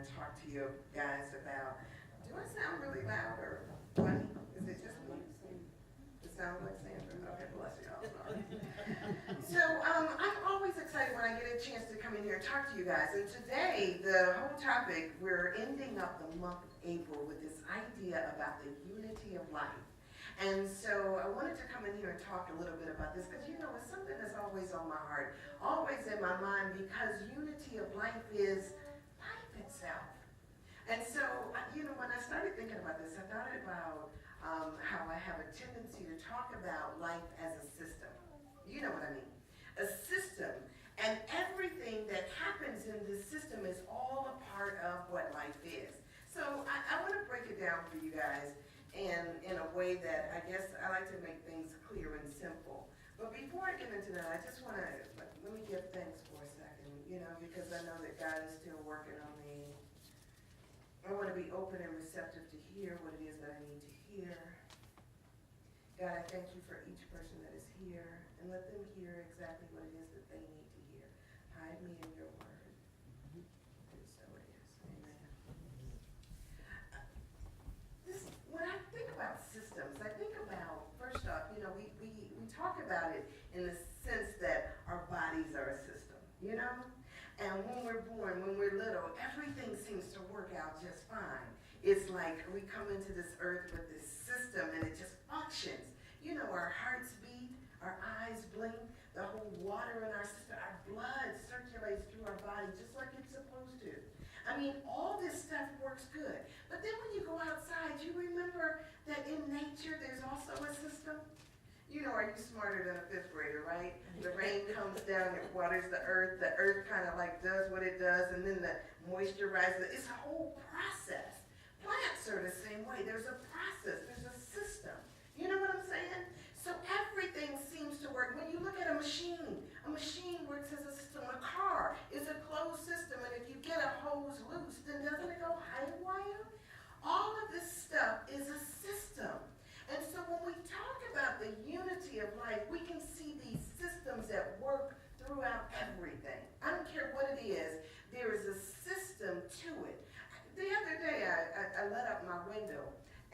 to talk to you guys about, do I sound really loud or funny? Is it just me? It sounds like Sandra. Okay, bless y'all. Sorry. So I'm always excited when I get a chance to come in here and talk to you guys. And today, the whole topic, we're ending up the month of April with this idea about the unity of life. And so I wanted to come in here and talk a little bit about this because, you know, it's something that's always on my heart, always in my mind, because unity of life is life itself. And so, you know, when I started thinking about this, I thought about how I have a tendency to talk about life as a system. You know what I mean? A system, and everything that happens in this system is all a part of what life is. So I want to break it down for you guys in a way that I guess I like to make things clear and simple. But before I get into that, I just want to, let me give thanks for a second, you know, because I know that God is still working on me. I want to be open and receptive to hear what it is that I need to hear. God, I thank you for each person that is here, and let them hear exactly what it is that they need to hear. Hide me in your word. And so it is. Amen. When I think about systems, I think about, first off, you know, we talk about it in the sense that our bodies are a system, you know? And when we're born, when we're little, everything seems to work out just fine. It's like we come into this earth with this system and it just functions. You know, our hearts beat, our eyes blink, the whole water in our system, our blood circulates through our body just like it's supposed to. I mean, all this stuff works good. But then when you go outside, you remember that in nature there's also a system? You know, are you smarter than a fifth grader, right? The rain comes down, it waters the earth kind of like does what it does, and then the moisture rises. It's a whole process. Plants are the same way. There's a process, there's a system. You know what I'm saying? So everything seems to work. When you look at a machine works as a system. A car is a closed system, and if you get a hose loose, then doesn't it go haywire? All of this stuff is a system. And so when we talk about the unity of life, we can see these systems that work throughout everything. I don't care what it is, there is a system to it. The other day, I let up my window,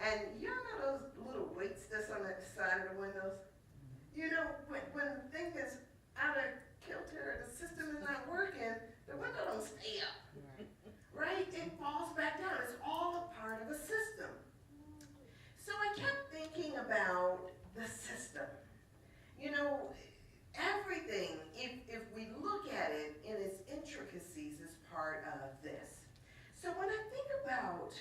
and y'all know those little weights that's on the side of the windows? You know, when things is out of kilter, the system is not working, the window don't stay up, right? It falls back down. It's all a part of a system. So I kept thinking about the system. You know, everything, if we look at it in its intricacies, is part of this. So when I think about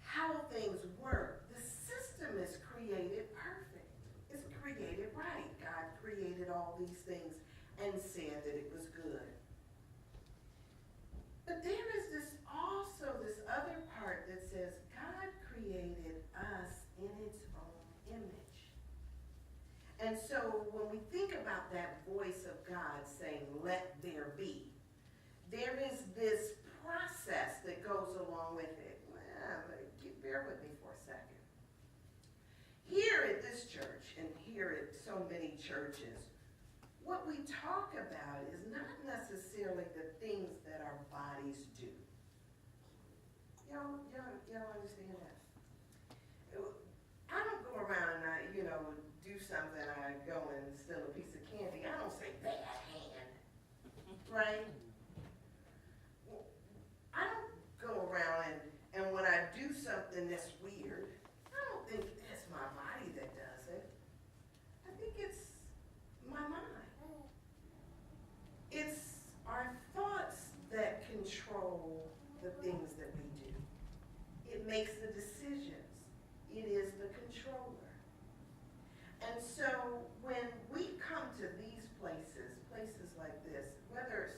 how things work, the system is created perfect. It's created right. God created all these things and said that it was good. But there is also this other part that says God created us in its own image. And so when we think about that voice of God saying, let there be, there is this process that goes along with it. Well, bear with me for a second. Here at this church, and here at so many churches, what we talk about is not necessarily the things that our bodies do. Y'all understand that? I don't go around and do something, I go and steal a piece of candy. I don't say bad hand, right? I don't go around and when I do something that's weird, I don't think it's my body that does it. I think it's my mind. It's our thoughts that control the things that we do. It makes the decisions. It is the controller. And so when we come to these places like this, whether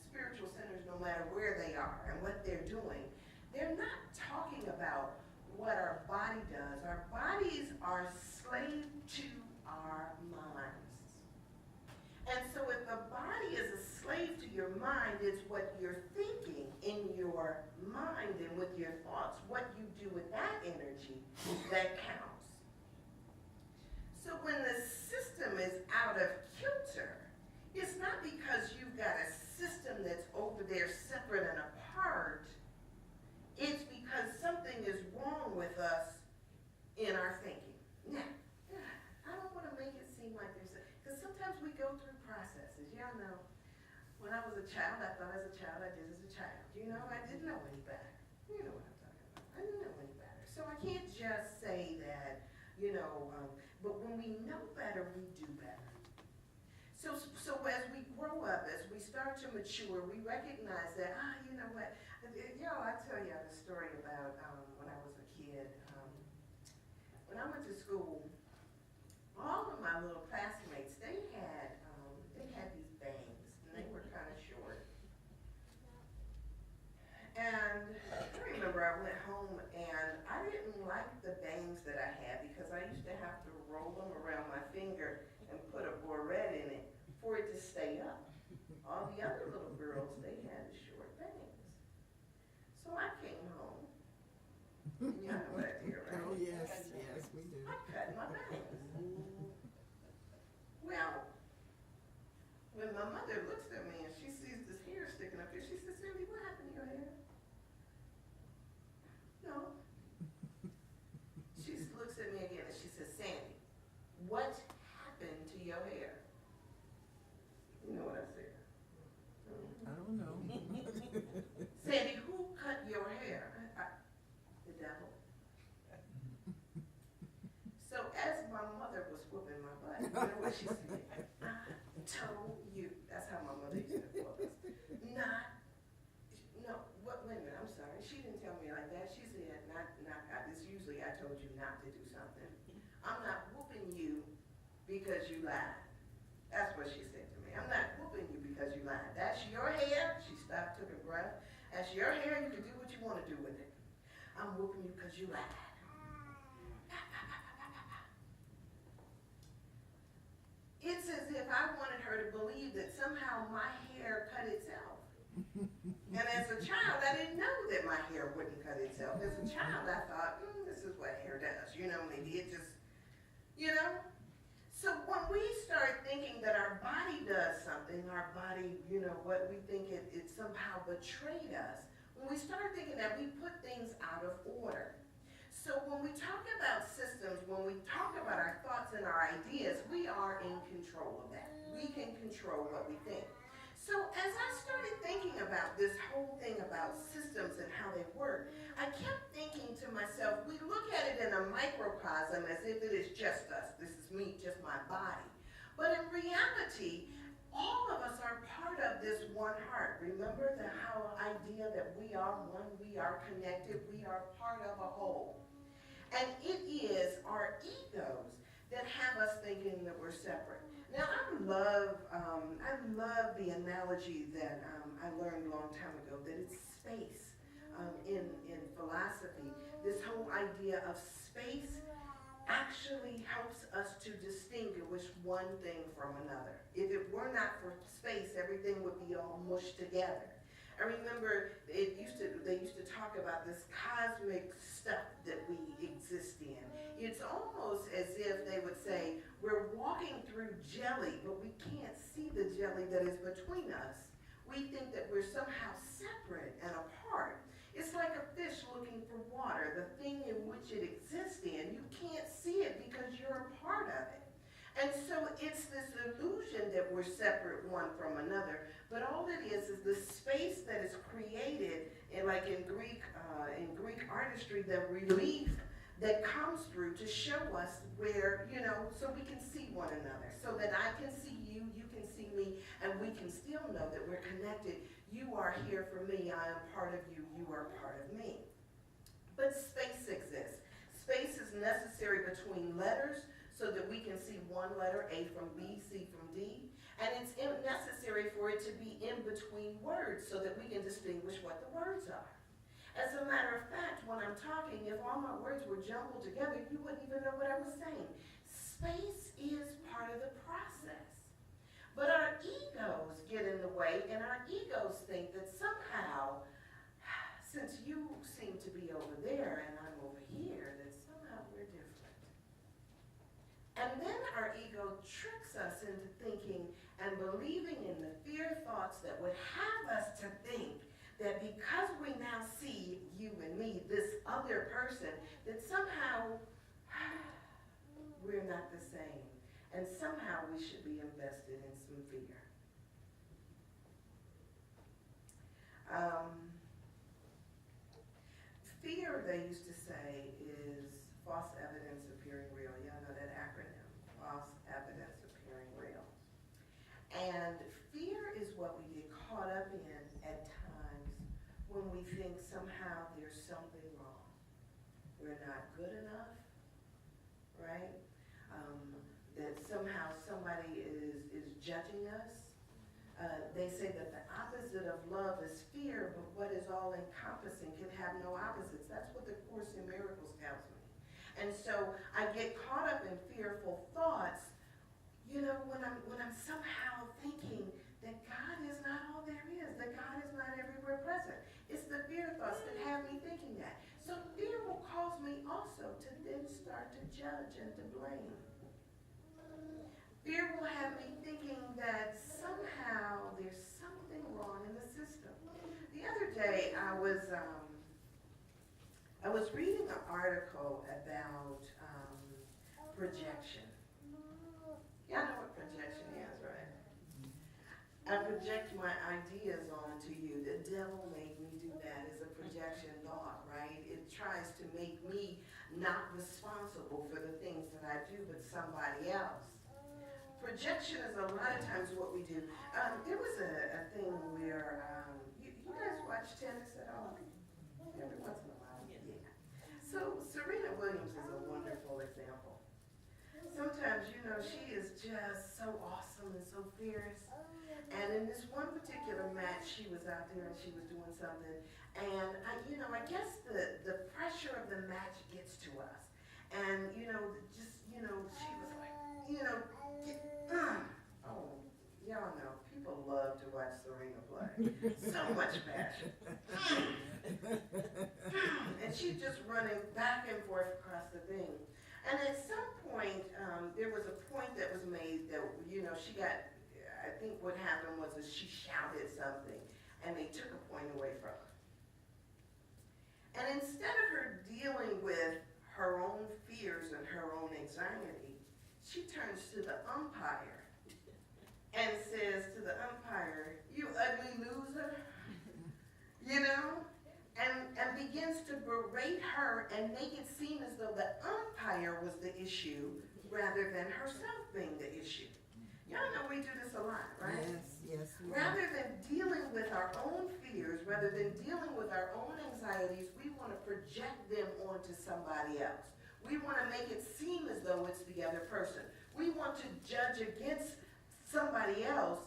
spiritual centers, no matter where they are and what they're doing, they're not talking about what our body does. Our bodies are slave to our minds. And so if a body is a slave to your mind, it's what you're thinking in your mind and with your thoughts, what you do with that energy that counts. So when the system is out of kilter, it's not because you've got a system that's over there separate and apart. child, I thought as a child, I did as a child. You know, I didn't know any better. You know what I'm talking about. I didn't know any better. So I can't just say that, you know, but when we know better, we do better. So as we grow up, as we start to mature, we recognize that, you know what, I tell you the story about when I was a kid. When I went to school, all of my little classmates, they had these bangs, and they were kind of short. And I remember I went home, and I didn't like the bangs that I had because I used to have to roll them around my finger and put a barrette in it for it to stay up. All the other little girls, they had short bangs. So I came home. You know what I did, right? Oh, yes, yes, we do. I cut my bangs. Well, when my mother looks at me and she sees this hair sticking up here, she says, Sandy, what happened to your hair? No. She looks at me again and she says, Sandy, what happened to your hair? You know what I said? I don't know. Sandy, who cut your hair? The devil. So as my mother was whooping my butt, you know what she said? I told you. That's how my mother used to whoop us. Wait a minute, I'm sorry. She didn't tell me like that. She said, it's usually I told you not to do something. I'm not whooping you because you lied. That's what she said to me. I'm not whooping you because you lied. That's your hair. She stopped, took a breath. That's your hair. You can do what you want to do with it. I'm whooping you because you lied. It's as if I wanted her to believe that somehow my hair cut itself. And as a child, I didn't know that my hair wouldn't cut itself. As a child, I thought, this is what hair does. You know, maybe it just, you know. So when we start thinking that our body does something, our body, you know, what we think it somehow betrayed us, when we start thinking that, we put things out of order. So when we talk about systems, when we talk about our thoughts and our ideas, we are in control of that. We can control what we think. So as I started thinking about this whole thing about systems and how they work, I kept thinking to myself, we look at it in a microcosm as if it is just us. This is me, just my body. But in reality, all of us are part of this one heart. Remember the whole idea that we are one, we are connected, we are part of a whole. And it is our egos that have us thinking that we're separate. Now, I love the analogy that I learned a long time ago, that it's space in philosophy. This whole idea of space actually helps us to distinguish one thing from another. If it were not for space, everything would be all mushed together. I remember they used to talk about this cosmic stuff that we exist in. It's almost as if they would say, we're walking through jelly, but we can't see the jelly that is between us. We think that we're somehow separate and apart. It's like a fish looking for water, the thing in which it exists in. You can't see it because you're a part of it. And so it's this illusion that we're separate one from another, but all it is the space that is created, like in Greek artistry, the relief that comes through to show us where, you know, so we can see one another, so that I can see you, you can see me, and we can still know that we're connected. You are here for me, I am part of you, you are part of me. But space exists. Space is necessary between letters, so that we can see one letter, A from B, C from D. And it's necessary for it to be in between words so that we can distinguish what the words are. As a matter of fact, when I'm talking, if all my words were jumbled together, you wouldn't even know what I was saying. Space is part of the process. But our egos get in the way, and our egos think that somehow, since you seem to be over there and I'm over here, that somehow we're different. And then our ego tricks us into thinking and believing in the fear thoughts that would have us to think that because we now see you and me, this other person, that somehow we're not the same. And somehow we should be invested in some fear. Fear, they used to say, is false evidence appearing real. Y'all know that acronym, false evidence appearing real. And fear is what we get caught up in at times when we think somehow there's something wrong. We're not good enough, right? That somehow somebody is judging us. They say that the opposite of love is fear, but what is all encompassing can have no opposites. That's what the Course in Miracles tells me. And so I get caught up in fearful thoughts, you know, when I'm somehow thinking that God is not all there is, that God is not everywhere present. It's the fear thoughts that have me thinking that. So fear will cause me also to then start to judge and to blame. Fear will have me thinking that somehow there's something wrong in the system. The other day I was reading an article about projection. Y'all know what projection is, right? I project my ideas onto you. The devil made me do that as a projection thought, right? It tries to make me not responsible for the things that I do, but somebody else. Projection is a lot of times what we do. There was a thing where, you guys watch tennis at all? Every once in a while, yeah. So Serena Williams is a wonderful example. Sometimes, you know, she is just so awesome and so fierce. And in this one particular match, she was out there and she was doing something. And, I guess the pressure of the match gets to us. And, she was like, oh, y'all know, people love to watch Serena play. So much passion. And she's just running back and forth across the thing. And at some point, there was a point that was made that, she got, I think what happened was that she shouted something, and they took a point away from her. And instead of her dealing with her own fears and her own anxiety, she turns to the umpire and says to the umpire, "You ugly loser," and begins to berate her and make it seem as though the umpire was the issue rather than herself being the issue. Y'all know we do this a lot, right? Yes. Rather than dealing with our own fears, rather than dealing with our own anxieties, we want to project them onto somebody else. We want to make it seem as though it's the other person. We want to judge against somebody else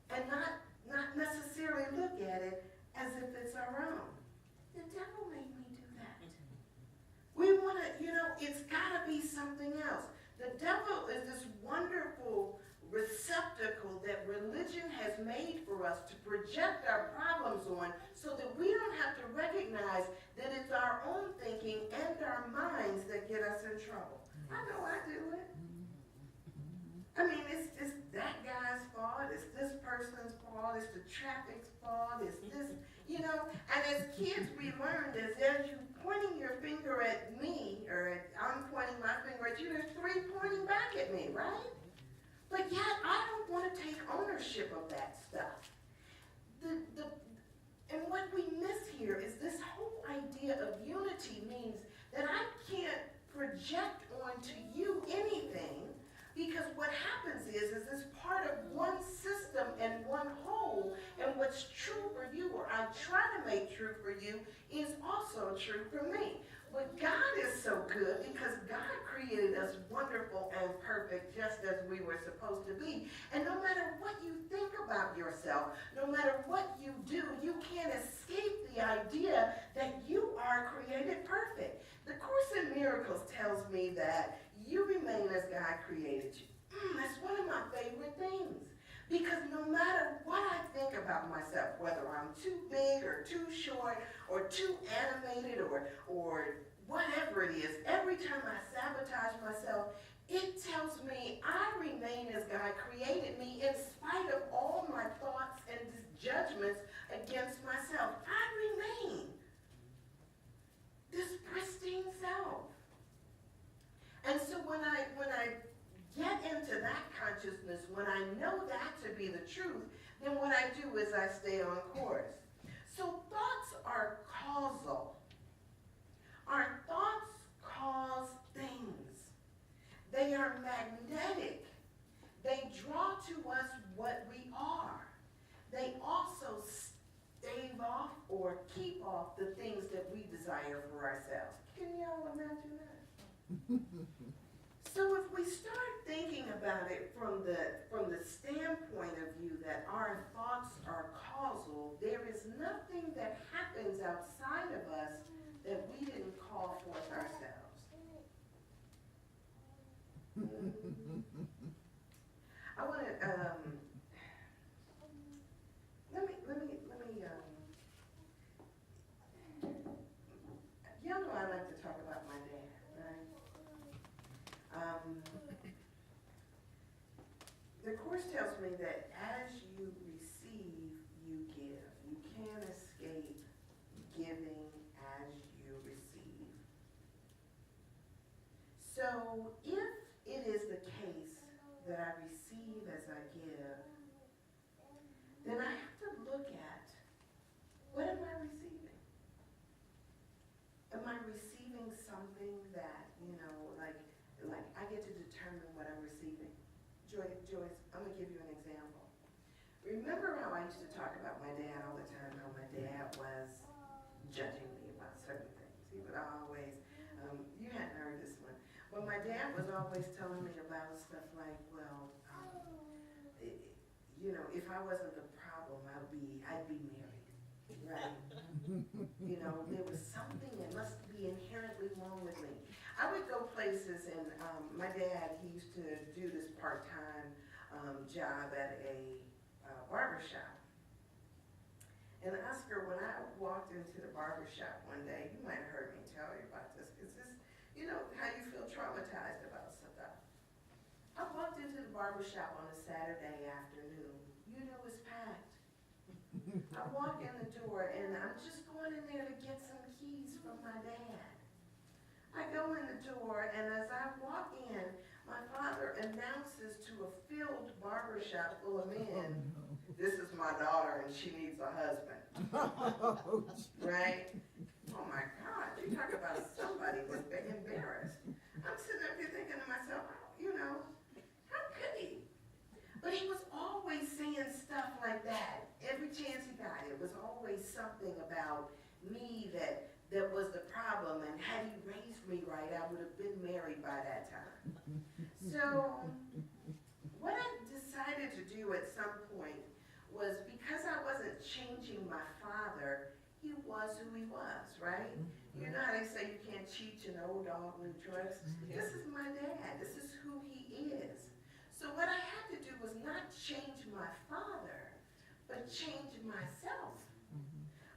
and not necessarily look at it as if it's our own. The devil made me do that. We want to, it's got to be something else. The devil is this wonderful receptacle that religion has made for us to project our problems on so that we don't have to recognize that it's our own thinking and our minds that get us in trouble. I know I do it. I mean, it's that guy's fault, it's this person's fault, it's the traffic's fault, it's this, and as kids we learned as you pointing your finger at me, or I'm pointing my finger at you, there's three pointing back at me, right? But yet, I don't want to take ownership of that stuff. And what we miss here is this whole idea of unity means that I can't project onto you anything, because what happens is it's part of one system and one whole, and what's true for you, or I try to make true for you, is also true for me. But God is so good because God created us wonderful and perfect just as we were supposed to be. And no matter what you think about yourself, no matter what you do, you can't escape the idea that you are created perfect. The Course in Miracles tells me that you remain as God created you. That's one of my favorite things. Because no matter what I think about myself, whether I'm too big or too short or too animated or whatever it is, every time I sabotage myself, it tells me I remain as God created me in spite of all my thoughts and judgments against myself. I remain this pristine self. And so when I get into that consciousness, when I know that to be the truth, then what I do is I stay on course. So call the things that we desire for ourselves. Can y'all imagine that? So if we start thinking about it from the standpoint of view that our thoughts are causal, there is nothing that happens outside of us that we didn't call forth ourselves. I want to, let me, y'all know I like to talk about my dad, right? The Course tells me that as you receive, you give. You can't escape giving as you receive. So if it is the case that I receive as I give, then I have to look at, what am I receiving? Am I receiving something that, like I get to determine what I'm receiving? Joyce, I'm gonna give you an example. Remember how I used to talk about my dad all the time, how my dad was judging me about certain things. He would always, you hadn't heard this one, but my dad was always telling me about stuff like, well, if I wasn't the problem, I'd be married, right? There was something that must be inherently wrong with me. I would go places, and my dad, he used to do this part-time job at a barber shop. And Oscar, when I walked into the barber shop one day, you might have heard me tell you about this, because this, how you feel traumatized about stuff. I walked into the barber shop on a Saturday afternoon. It's packed. I walk in the door, and I'm just going in there to get some keys from my dad. I go in the door, and as I walk in, my father announces to a filled barbershop full of men, this is my daughter, and she needs a husband. Right? Oh my God, you talk about somebody that's embarrassed. I'm sitting up here thinking to myself, how could he? But he was always saying stuff like that. Every chance he got, it was always something about me that was the problem, and had he raised me right, I would have been married by that time. So what I decided to do at some point was, because I wasn't changing my father, he was who he was, right? You know how they say you can't teach an old dog new tricks? This is my dad. This is who he is. So what I had to do was not change my father, but change myself.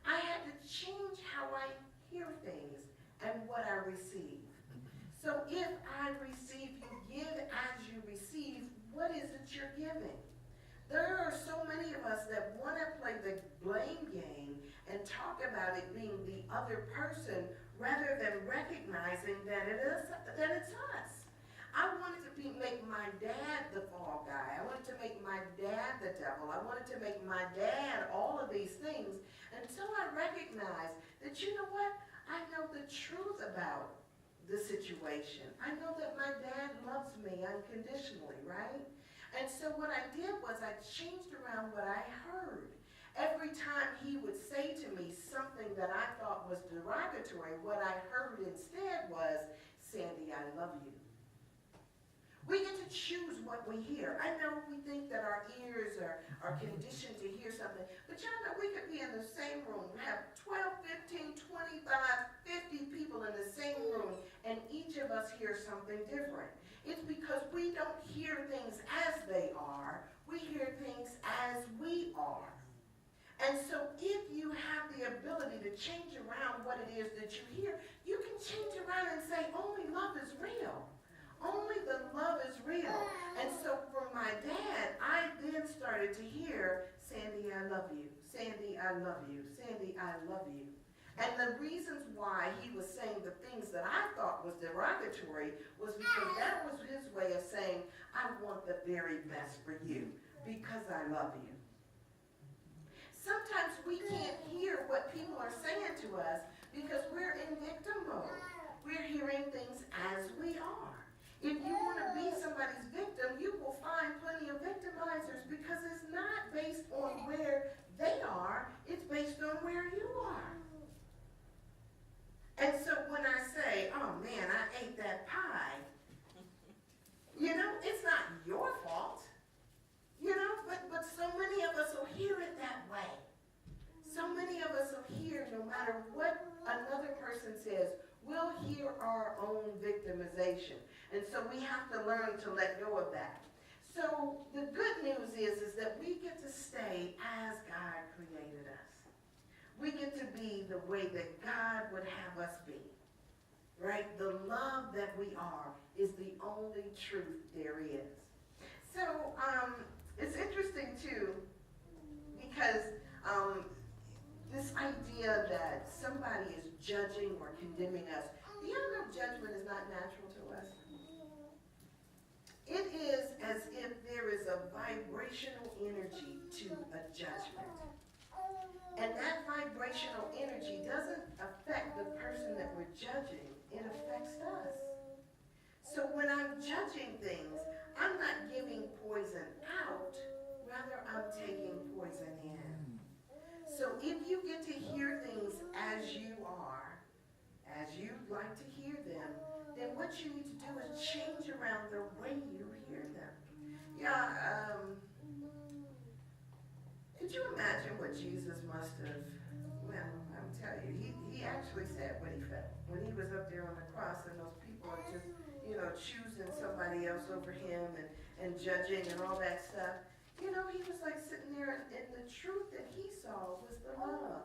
I had to change how I hear things and what I receive. So if I receive, you give as you receive, what is it you're giving? There are so many of us that want to play the blame game and talk about it being the other person rather than recognizing that it's us. I wanted to make my dad the fall guy. I wanted to make my dad the devil. I wanted to make my dad all of these things until I recognized that, you know what? I know the truth about the situation. I know that my dad loves me unconditionally, right? And so what I did was I changed around what I heard. Every time he would say to me something that I thought was derogatory, what I heard instead was, Sandy, I love you. We get to choose what we hear. I know we think that our ears are conditioned to hear something, but y'all know we could be in the same room, have 12, 15, 25, 50 people in the same room, and each of us hear something different. It's because we don't hear things as they are, we hear things as we are. And so if you have the ability to change around what it is that you hear, you can change around and say, only love is real. Only the love is real. And so for my dad, I then started to hear, Sandy, I love you. Sandy, I love you. Sandy, I love you. And the reasons why he was saying the things that I thought was derogatory was because that was his way of saying, I want the very best for you because I love you. Sometimes we can't hear what people are saying to us because we're in victim mode. We're hearing things as we are. If you want to be somebody's victim, you will find plenty of victimizers because it's not based on where they are, it's based on where you are. another person says, we'll hear our own victimization. And so we have to learn to let go of that. So the good news is that we get to stay as God created us. We get to be the way that God would have us be. Right? The love that we are is the only truth there is. So it's interesting too, because this idea that somebody is judging or condemning us, do you know judgment is not natural to us? It is as if there is a vibrational energy to a judgment. And that vibrational energy doesn't affect the person that we're judging, it affects us. So when I'm judging things, I'm not giving poison out, rather I'm taking poison in. So if you get to hear things as you are, as you like to hear them, then what you need to do is change around the way you hear them. Yeah, could you imagine what Jesus must have, well, I'm telling you, he actually said what he felt when he was up there on the cross and those people are just, choosing somebody else over him and judging and all that stuff. He was like sitting there and the truth that he saw was the love.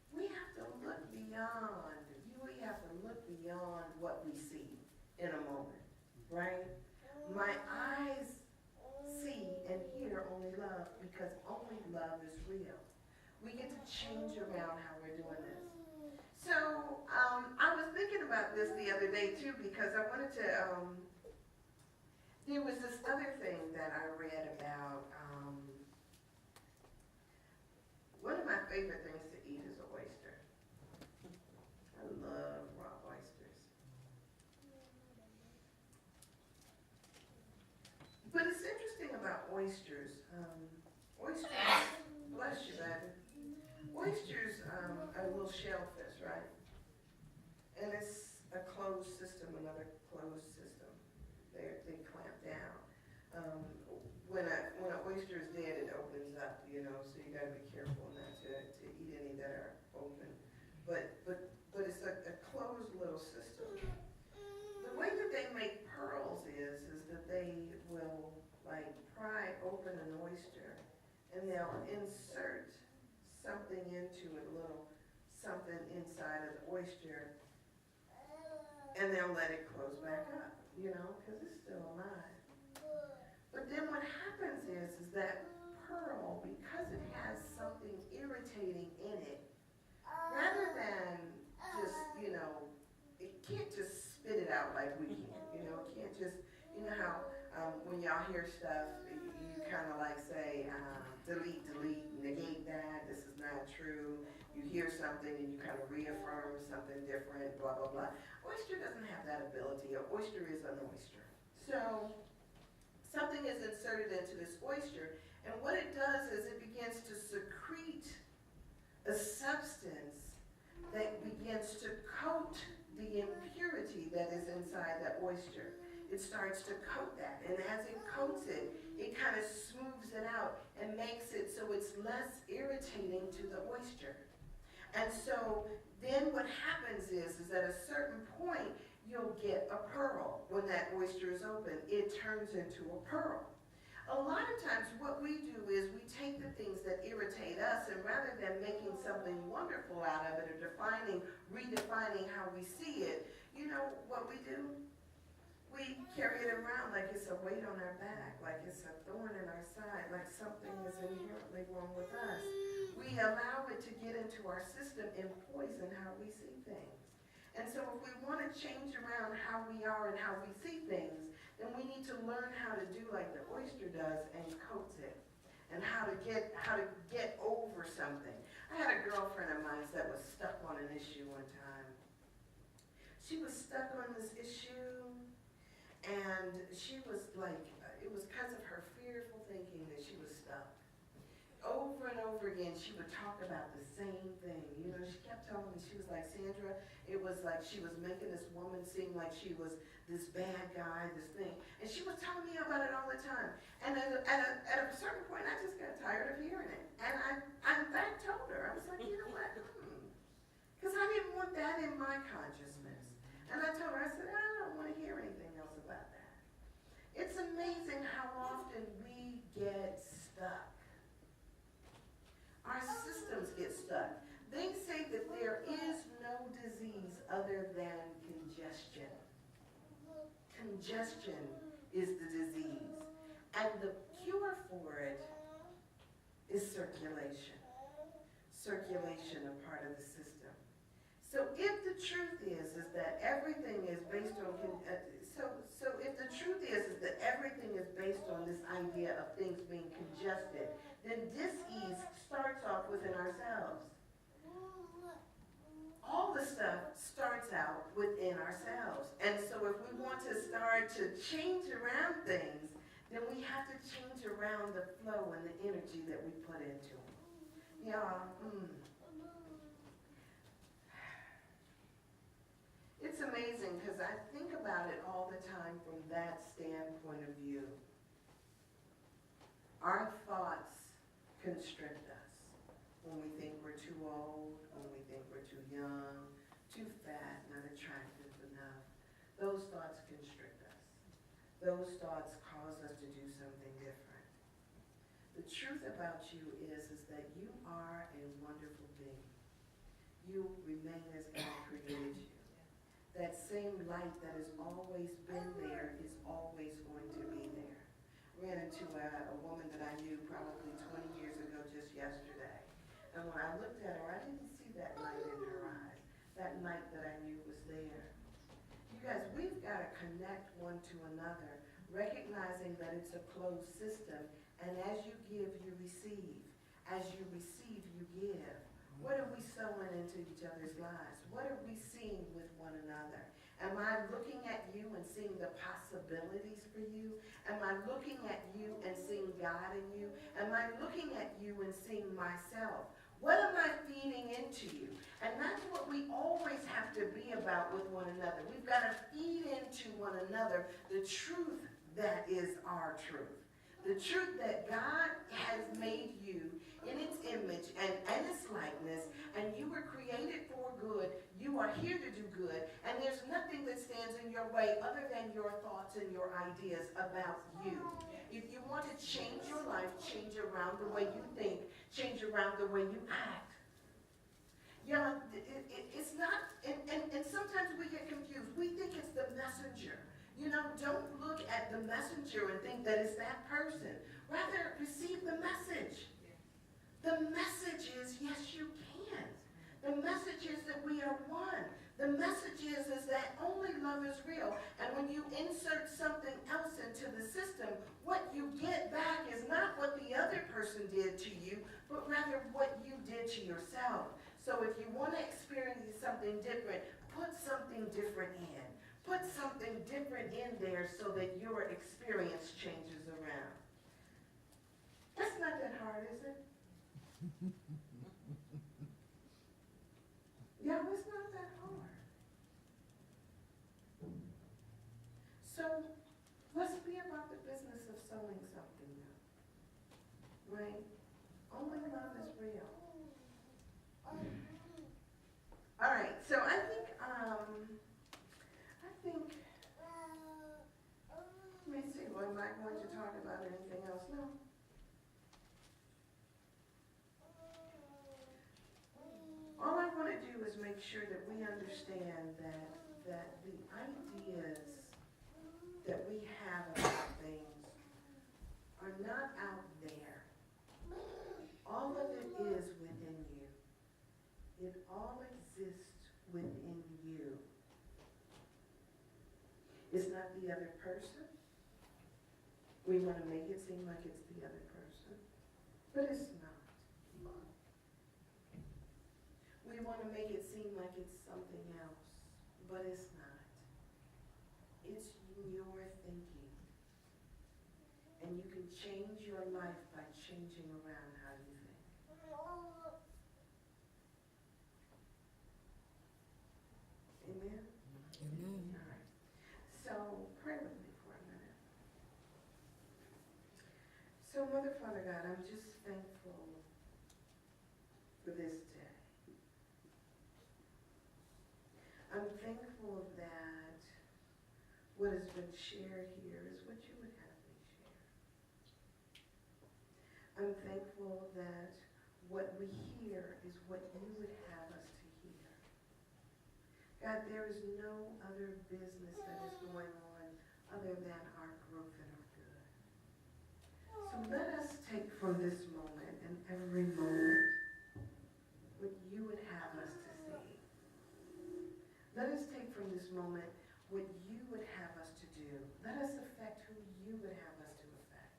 We have to look beyond, we have to look beyond what we see in a moment, right? My eyes see and hear only love because only love is real. We get to change around how we're doing this. So I was thinking about this the other day too because I wanted to, there was this other thing that I read about, one of my favorite things to eat is an oyster. I love raw oysters. But it's interesting about oysters. Oysters, bless you, baby. Oysters are little shellfish, right? And it's a closed system, another closed system. They clamp down. When an oyster is dead, it opens up, so you got to be careful not to eat any that are open. But it's a closed little system. The way that they make pearls is that they will pry open an oyster and they'll insert something into it, a little something inside of the oyster, and they'll let it close back up, because it's still alive. But then what happens is that pearl, because it has something irritating in it, rather than just, it can't just spit it out like we can, it can't just, how when y'all hear stuff, you kind of say, delete, negate that, this is not true. You hear something and you kind of reaffirm something different, blah, blah, blah. Oyster doesn't have that ability. An oyster is an oyster. So something is inserted into this oyster, and what it does is it begins to secrete a substance that begins to coat the impurity that is inside that oyster. It starts to coat that, and as it coats it, it kind of smooths it out and makes it so it's less irritating to the oyster. And so then what happens is at a certain point, you'll get a pearl. When that oyster is open, it turns into a pearl. A lot of times what we do is we take the things that irritate us, and rather than making something wonderful out of it or redefining how we see it, you know what we do? We carry it around like it's a weight on our back, like it's a thorn in our side, like something is inherently wrong with us. We allow it to get into our system and poison how we see things. And so if we want to change around how we are and how we see things, then we need to learn how to do like the oyster does and coat it, and how to get over something. I had a girlfriend of mine that was stuck on an issue one time. She was stuck on this issue, and she was it was because of her fearful thinking that she was stuck. Over and over again, she would talk about the same thing. She kept telling me, she was like, Sandra, it was like she was making this woman seem like she was this bad guy, this thing. And she was telling me about it all the time. And at a certain point, I just got tired of hearing it. And I in fact told her, I was like, you know what? Because I didn't want that in my consciousness. And I told her, I said, I don't want to hear anything else about that. It's amazing how often we get stuck. Our systems get stuck. They say that there is no disease other than congestion. Congestion is the disease. And the cure for it is circulation. Circulation, a part of the system. So if the truth is that everything is based on, so if the truth is that everything is based on this idea of things being congested, then dis-ease starts off within ourselves. All the stuff starts out within ourselves. And so if we want to start to change around things, then we have to change around the flow and the energy that we put into them. Yeah. It's amazing because I think about it all the time from that standpoint of view. Our thoughts constrict us when we think we're too old, when we think we're too young, too fat, not attractive enough. Those thoughts constrict us. Those thoughts cause us to do something different. The truth about you is that you are a wonderful being. You remain as God created you. That same light that has always been there is always going to be there. Ran into a woman that I knew probably 20 years ago just yesterday. And when I looked at her, I didn't see that light in her eyes. That light that I knew was there. You guys, we've got to connect one to another, recognizing that it's a closed system. And as you give, you receive. As you receive, you give. What are we sowing into each other's lives? What are we seeing with one another? Am I looking at you and seeing the possibilities for you? Am I looking at you and seeing God in you? Am I looking at you and seeing myself? What am I feeding into you? And that's what we always have to be about with one another. We've got to feed into one another the truth that is our truth. The truth that God has made you in its image and its likeness, and you were created for good. You are here to do good, and there's nothing that stands in your way other than your thoughts and your ideas about you. If you want to change your life, change around the way you think, change around the way you act. Yeah, it's not, and sometimes we get confused. We think it's the messenger. You know, don't look at the messenger and think that it's that person. Rather, receive the message. The message is, yes, you can. The message is that we are one. The message is that only love is real. And when you insert something else into the system, what you get back is not what the other person did to you, but rather what you did to yourself. So if you want to experience something different, put something different in. Put something different in there so that your experience changes around. That's not that hard, is it? Yeah, it's not that hard. So let's be about the business of sowing something now. Right? Only love is real. All right, so I think, let me see, well, am I going to talk about anything else? No. All I want to do is make sure that we understand that the ideas that we have about things are not out there. All of it is within you. It all exists within you. It's not the other person. We want to make it seem like it's the other person, but it's not. We want to make it seem like it's something else, but it's not. It's your thinking. And you can change your life by changing around how you think. Amen? Amen. All right. So, pray with me for a minute. So, Mother, Father God, I'm just thankful for this day. thankful that what has been shared here is what you would have me share. I'm thankful that what we hear is what you would have us to hear. God, there is no other business that is going on other than our growth and our good. So let us take from this moment and every moment what you would have us to see. Let us take from this moment what you would have us to do. Let us affect who you would have us to affect.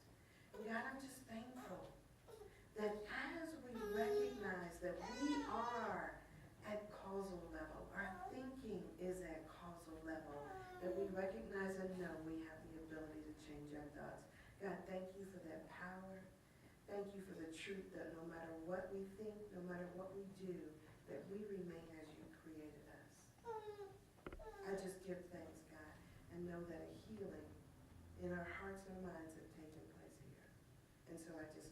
And God, I'm just thankful that as we recognize that we are at causal level, our thinking is at causal level, that we recognize and know we have the ability to change our thoughts. God, thank you for that power. Thank you for the truth that no matter what we think, no matter what we do, that we remain as you created us. I just give thanks, God, and know that a healing in our hearts and minds have taken place here. And so I just